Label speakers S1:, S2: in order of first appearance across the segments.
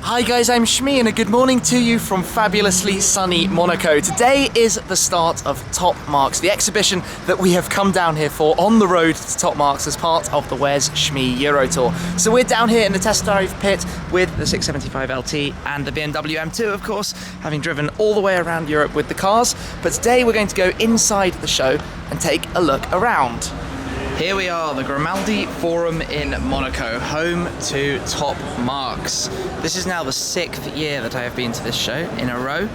S1: Hi guys, I'm Shmee and a good morning to you from fabulously sunny Monaco. Today is the start of Top Marques, the exhibition that we have come down here for on the road to Top Marques as part of the Where's Shmee Euro Tour. So we're down here in the test drive pit with the 675 LT and the BMW M2, of course, having driven all the way around Europe with the cars. But today we're going to go inside the show and take a look around. Here we are, the Grimaldi Forum in Monaco, home to Top Marques. This is now the 6th year that I have been to this show in a row,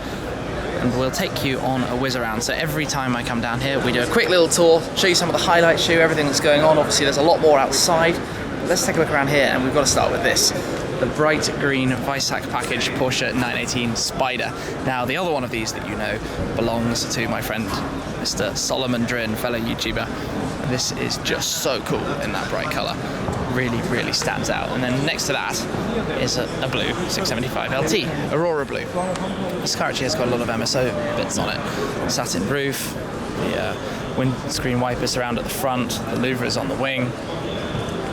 S1: and we'll take you on a whiz around. So every time I come down here, we do a quick little tour, show you some of the highlights, show you everything that's going on. Obviously there's a lot more outside, but let's take a look around here, and we've got to start with this. The bright green Weissach package Porsche 918 Spyder. Now the other one of these that you know belongs to my friend Mr. Solomon Drin, fellow YouTuber. This is just so cool in that bright colour. Really, really stands out. And then next to that is a blue 675 LT, Aurora blue. This car actually has got a lot of MSO bits on it. Satin roof, the windscreen wipers around at the front, the louvres on the wing.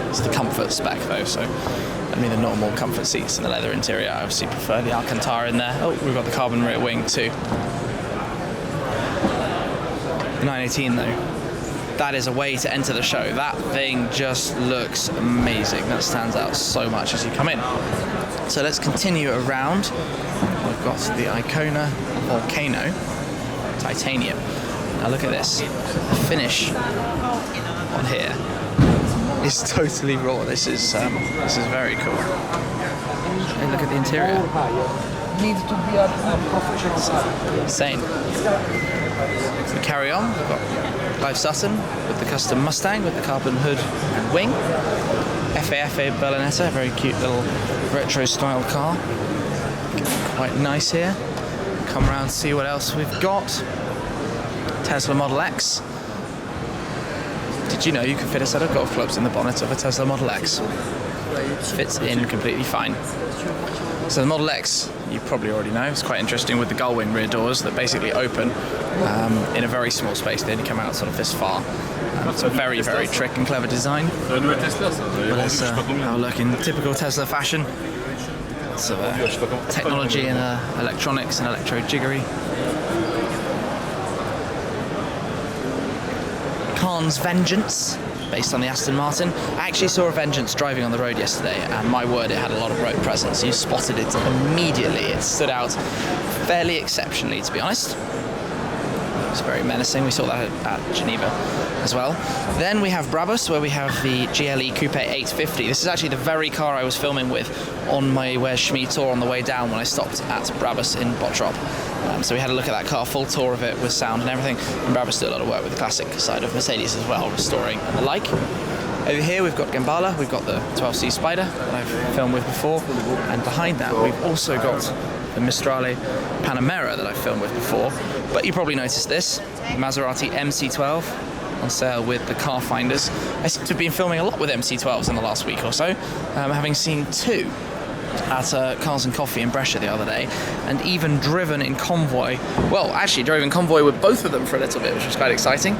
S1: It's the comfort spec though, so I mean the normal comfort seats and the leather interior. I obviously prefer the Alcantara in there. Oh, we've got the carbon rear wing too. The 918 though. That is a way to enter the show. That thing just looks amazing. That stands out so much as you come in. So let's continue around. We've got the Icona Volcano Titanium. Now look at this. The finish on here is totally raw. This is very cool. And look at the interior. Insane. We carry on. We've got Clive Sutton with the custom Mustang with the carbon hood and wing. FAFA Berlinetta, very cute little retro style car. Quite nice here. Come around, see what else we've got. Tesla Model X. Did you know you can fit a set of golf clubs in the bonnet of a Tesla Model X? Fits in completely fine. So the Model X, you probably already know, it's quite interesting with the gull wing rear doors that basically open in a very small space. They only come out sort of this far. It's a very, very trick and clever design. But let's have a look in typical Tesla fashion. Lots of technology and electronics and electro-jiggery. Khan's Vengeance, based on the Aston Martin. I actually saw a Vengeance driving on the road yesterday, and my word, it had a lot of road presence. You spotted it immediately. It stood out fairly exceptionally, to be honest. It was very menacing. We saw that at Geneva as well. Then we have Brabus, where we have the GLE Coupe 850. This is actually the very car I was filming with on my Where's Shmee tour on the way down when I stopped at Brabus in Bottrop. So we had a look at that car, full tour of it with sound and everything. And Brabus did a lot of work with the classic side of Mercedes as well, restoring and the like. Over here we've got Gambala, we've got the 12C Spyder that I've filmed with before, and behind that we've also got the Mistrale Panamera that I've filmed with before. But you probably noticed this, the Maserati MC12 on sale with the car finders. I seem to have been filming a lot with MC12s in the last week or so, having seen two at Cars and Coffee in Brescia the other day, and even driven in convoy. Well, actually drove in convoy with both of them for a little bit, which was quite exciting.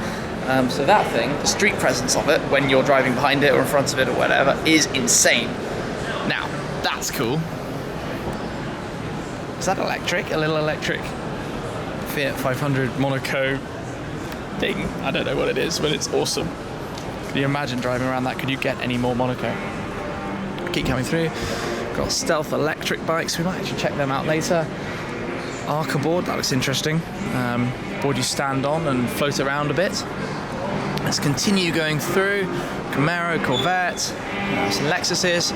S1: So that thing, the street presence of it, when you're driving behind it or in front of it or whatever, is insane. Now, that's cool. Is that electric? A little electric Fiat 500 Monaco thing. I don't know what it is, but it's awesome. Can you imagine driving around that? Could you get any more Monaco? Keep coming through. Got stealth electric bikes. We might actually check them out later. Arca board, that looks interesting. Board you stand on and float around a bit. Let's continue going through. Camaro, Corvette, some Lexuses,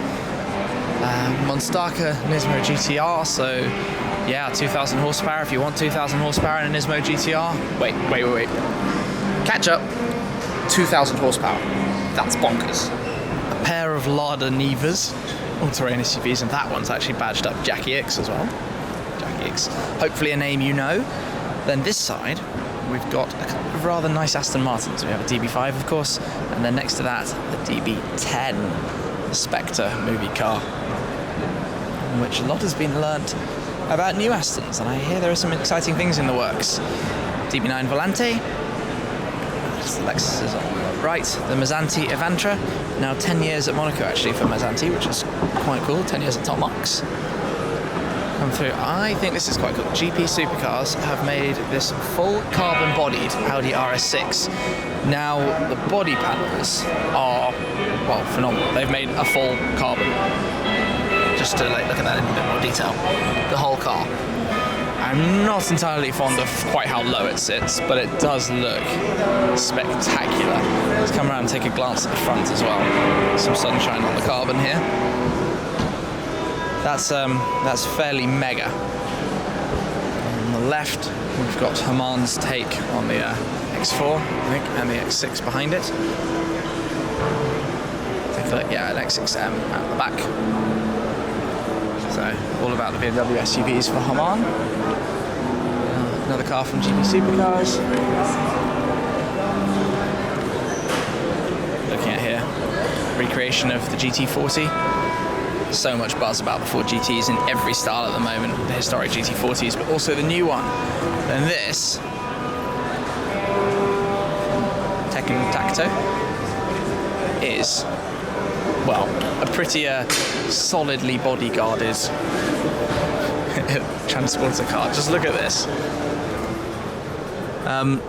S1: Monstaka, Nismo GTR. So yeah, 2,000 horsepower if you want 2,000 horsepower in a Nismo GTR. Wait. Catch up. 2,000 horsepower. That's bonkers. A pair of Lada Nivas, all-terrain SUVs, and that one's actually badged up Jackie X as well. Jackie X, hopefully a name you know. Then this side, we've got a couple of rather nice Aston Martins. We have a DB5, of course, and then next to that, the DB10, the Spectre movie car, in which a lot has been learnt about new Astons, and I hear there are some exciting things in the works. DB9 Volante, Lexuses on the right. The Mazzanti Evantra, now 10 years at Monaco actually for Mazzanti, which is quite cool. 10 years at Top Marques. Come through. I think this is quite cool. GP Supercars have made this full carbon-bodied Audi RS6. Now the body panels are, well, phenomenal. They've made a full carbon. Just to like look at that in a bit more detail. The whole car. I'm not entirely fond of quite how low it sits, but it does look spectacular. Let's come around and take a glance at the front as well. Some sunshine on the carbon here. That's fairly mega. On the left, we've got Haman's take on the X4, I think, and the X6 behind it. Take a look, yeah, an X6M at the back. So, all about the BMW SUVs for Haman. Another car from GP Supercars. Looking at here, recreation of the GT40. So much buzz about the Ford GTs in every style at the moment, the historic GT40s, but also the new one. And this, Tekken Tacto, is, well, a pretty solidly bodyguarded transporter car. Just look at this.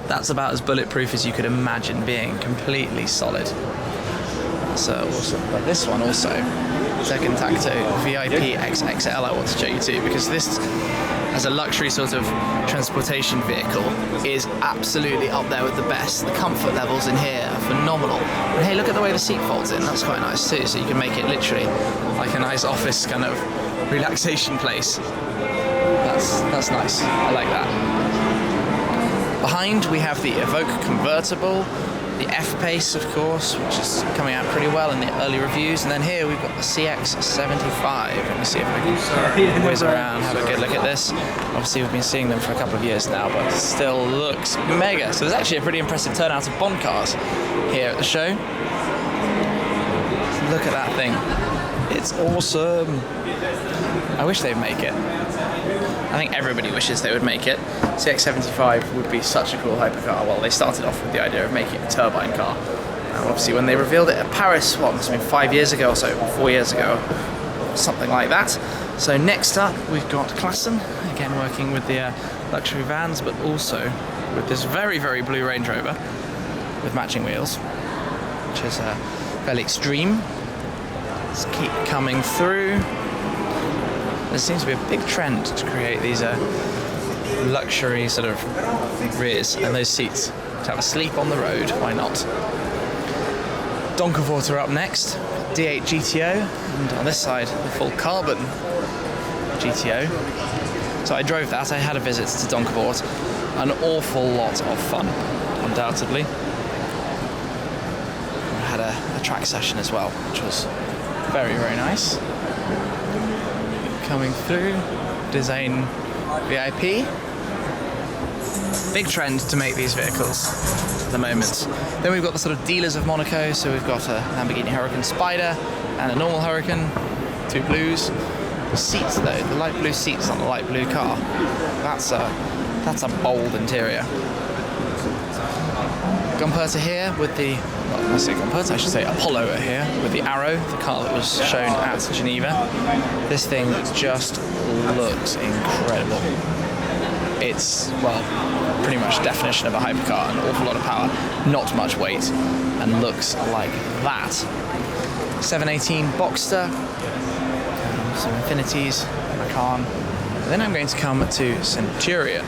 S1: That's about as bulletproof as you could imagine being, completely solid. That's awesome. But this one also, Tekken Tacto VIP XXL, I want to show you too, because this, as a luxury sort of transportation vehicle, is absolutely up there with the best. The comfort levels in here are phenomenal. And hey, look at the way the seat folds in. That's quite nice too. So you can make it literally like a nice office kind of relaxation place. That's nice. I like that. Behind we have the Evoque Convertible, the F-Pace, of course, which is coming out pretty well in the early reviews. And then here we've got the CX-75. Let me see if I can whiz around, have a good look at this. Obviously, we've been seeing them for a couple of years now, but it still looks mega. So there's actually a pretty impressive turnout of Bond cars here at the show. Look at that thing. It's awesome. I wish they'd make it. I think everybody wishes they would make it. CX-75 would be such a cool hypercar. Well, they started off with the idea of making a turbine car. Obviously, when they revealed it at Paris, what, must have been 5 years ago or so, 4 years ago, something like that. So next up, we've got Klassen, again working with the luxury vans, but also with this very, very blue Range Rover with matching wheels, which is fairly extreme. Let's keep coming through. There seems to be a big trend to create these luxury sort of rears and those seats to have a sleep on the road. Why not? Donkervoort are up next. D8 GTO, and on this side, the full carbon GTO. So I drove that. I had a visit to Donkervoort. An awful lot of fun, undoubtedly. I had a track session as well, which was very, very nice. Coming through, Design VIP. Big trend to make these vehicles at the moment. Then we've got the sort of dealers of Monaco, so we've got a Lamborghini Huracan Spyder and a normal Huracan, two blues. The seats though, the light blue seats on the light blue car, that's a bold interior. Gumperta here with the, well, I say Gumperta, I should say Apollo here with the Arrow, the car that was shown at Geneva. This thing just looks incredible. It's, well, pretty much definition of a hypercar, an awful lot of power, not much weight, and looks like that. 718 Boxster, some Infinities, Macan. Then I'm going to come to Centurion.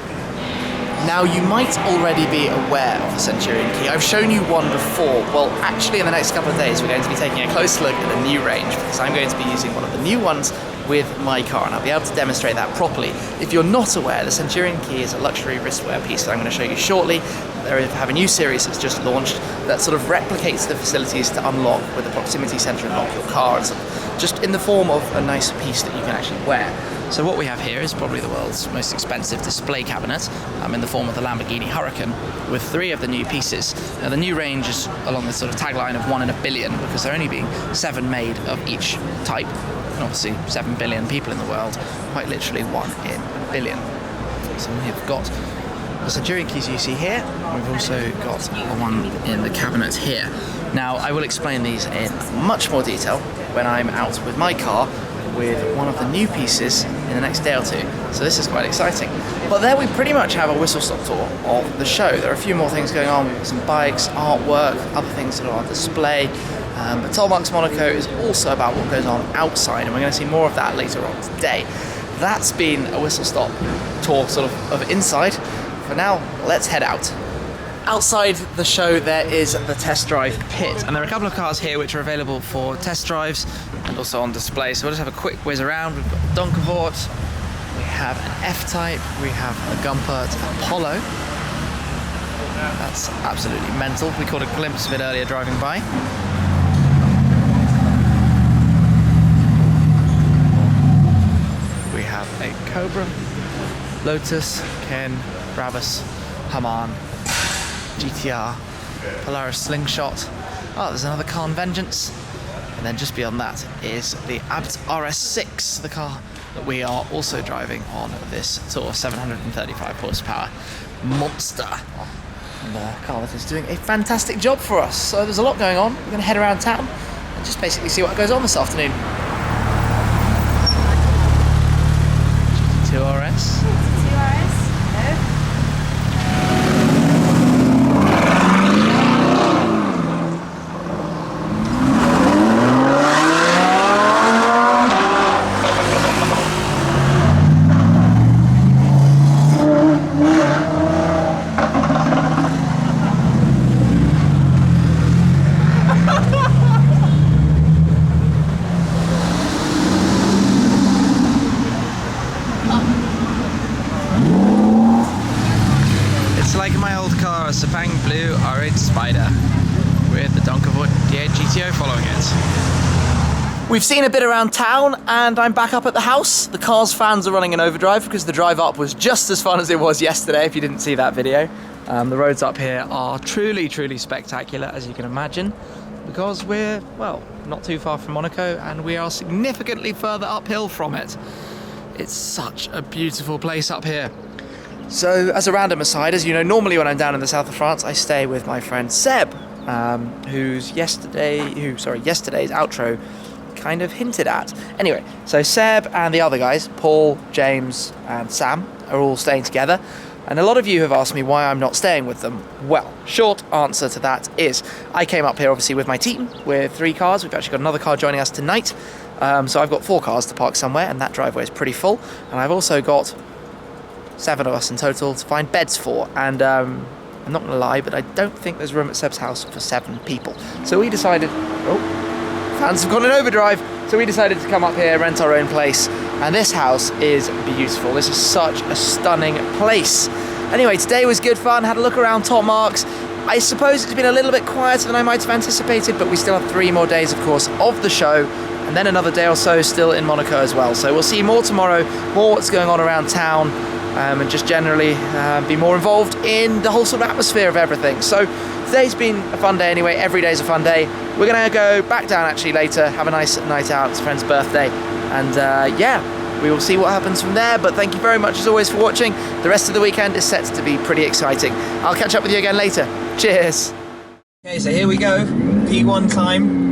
S1: Now, you might already be aware of the Centurion key. I've shown you one before. Well, actually, in the next couple of days, we're going to be taking a close look at the new range, because I'm going to be using one of the new ones with my car, and I'll be able to demonstrate that properly. If you're not aware, the Centurion key is a luxury wristwear piece that I'm going to show you shortly. They have a new series that's just launched that sort of replicates the facilities to unlock with the proximity sensor and lock your car, and sort of just in the form of a nice piece that you can actually wear. So what we have here is probably the world's most expensive display cabinet in the form of the Lamborghini Huracan with 3 of the new pieces. Now the new range is along the sort of tagline of 1 in a billion, because there only being 7 made of each type. And obviously 7 billion people in the world, quite literally 1 in a billion. So we've got the Centurion keys you see here. We've also got one in the cabinet here. Now, I will explain these in much more detail when I'm out with my car with one of the new pieces in the next day or two. So this is quite exciting. But there we pretty much have a whistle-stop tour of the show. There are a few more things going on. We've got some bikes, artwork, other things that are on display. But Top Marques Monaco is also about what goes on outside, and we're going to see more of that later on today. That's been a whistle-stop tour sort of inside. For now, let's head out. Outside the show there is the test drive pit, and there are a couple of cars here which are available for test drives and also on display. So we'll just have a quick whiz around. We've got the Donkervoort, we have an F-Type, we have a Gumpert Apollo. That's absolutely mental. We caught a glimpse of it earlier driving by. We have a Cobra, Lotus, Ken, Brabus, Haman, GTR, Polaris Slingshot. Oh, there's another car on Vengeance. And then just beyond that is the Abt RS6, the car that we are also driving on this tour, 735 horsepower monster. And a car that is doing a fantastic job for us. So there's a lot going on. We're going to head around town and just basically see what goes on this afternoon. GT2 RS.
S2: GT2 RS. Hello.
S1: Sepang Blue Orange Spyder with the Donkervoort D8 GTO following it. We've seen a bit around town and I'm back up at the house. The car's fans are running in overdrive because the drive up was just as fun as it was yesterday, if you didn't see that video. The roads up here are truly spectacular, as you can imagine, because we're, well, not too far from Monaco and we are significantly further uphill from it. It's such a beautiful place up here. So, as a random aside, as you know, normally when I'm down in the south of France, I stay with my friend Seb, yesterday's outro kind of hinted at. Anyway, so Seb and the other guys, Paul, James, and Sam, are all staying together. And a lot of you have asked me why I'm not staying with them. Well, short answer to that is I came up here obviously with my team, with 3 cars. We've actually got another car joining us tonight. So I've got 4 cars to park somewhere, and that driveway is pretty full. And I've also got 7 of us in total to find beds for, and I'm not going to lie, but I don't think there's room at Seb's house for 7 people. So we decided, fans have gone in overdrive, so we decided to come up here, rent our own place, and this house is beautiful. This is such a stunning place. Anyway, today was good fun, had a look around Top Marques. I suppose it's been a little bit quieter than I might have anticipated, but we still have 3 more days, of course, of the show, and then another day or so still in Monaco as well. So we'll see more tomorrow, more what's going on around town, and just generally be more involved in the whole sort of atmosphere of everything. So today's been a fun day anyway. Every day's a fun day. We're going to go back down actually later, have a nice night out. It's a friend's birthday, and yeah, we will see what happens from there. But thank you very much as always for watching. The rest of the weekend is set to be pretty exciting. I'll catch up with you again later. Cheers. Okay, so here we go. P1 time.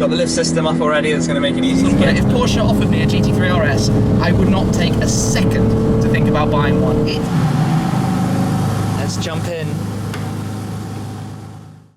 S1: Got the lift system up already, that's going to make it easy to get. If Porsche offered me a GT3 RS, I would not take a second to think about buying one. Let's jump in.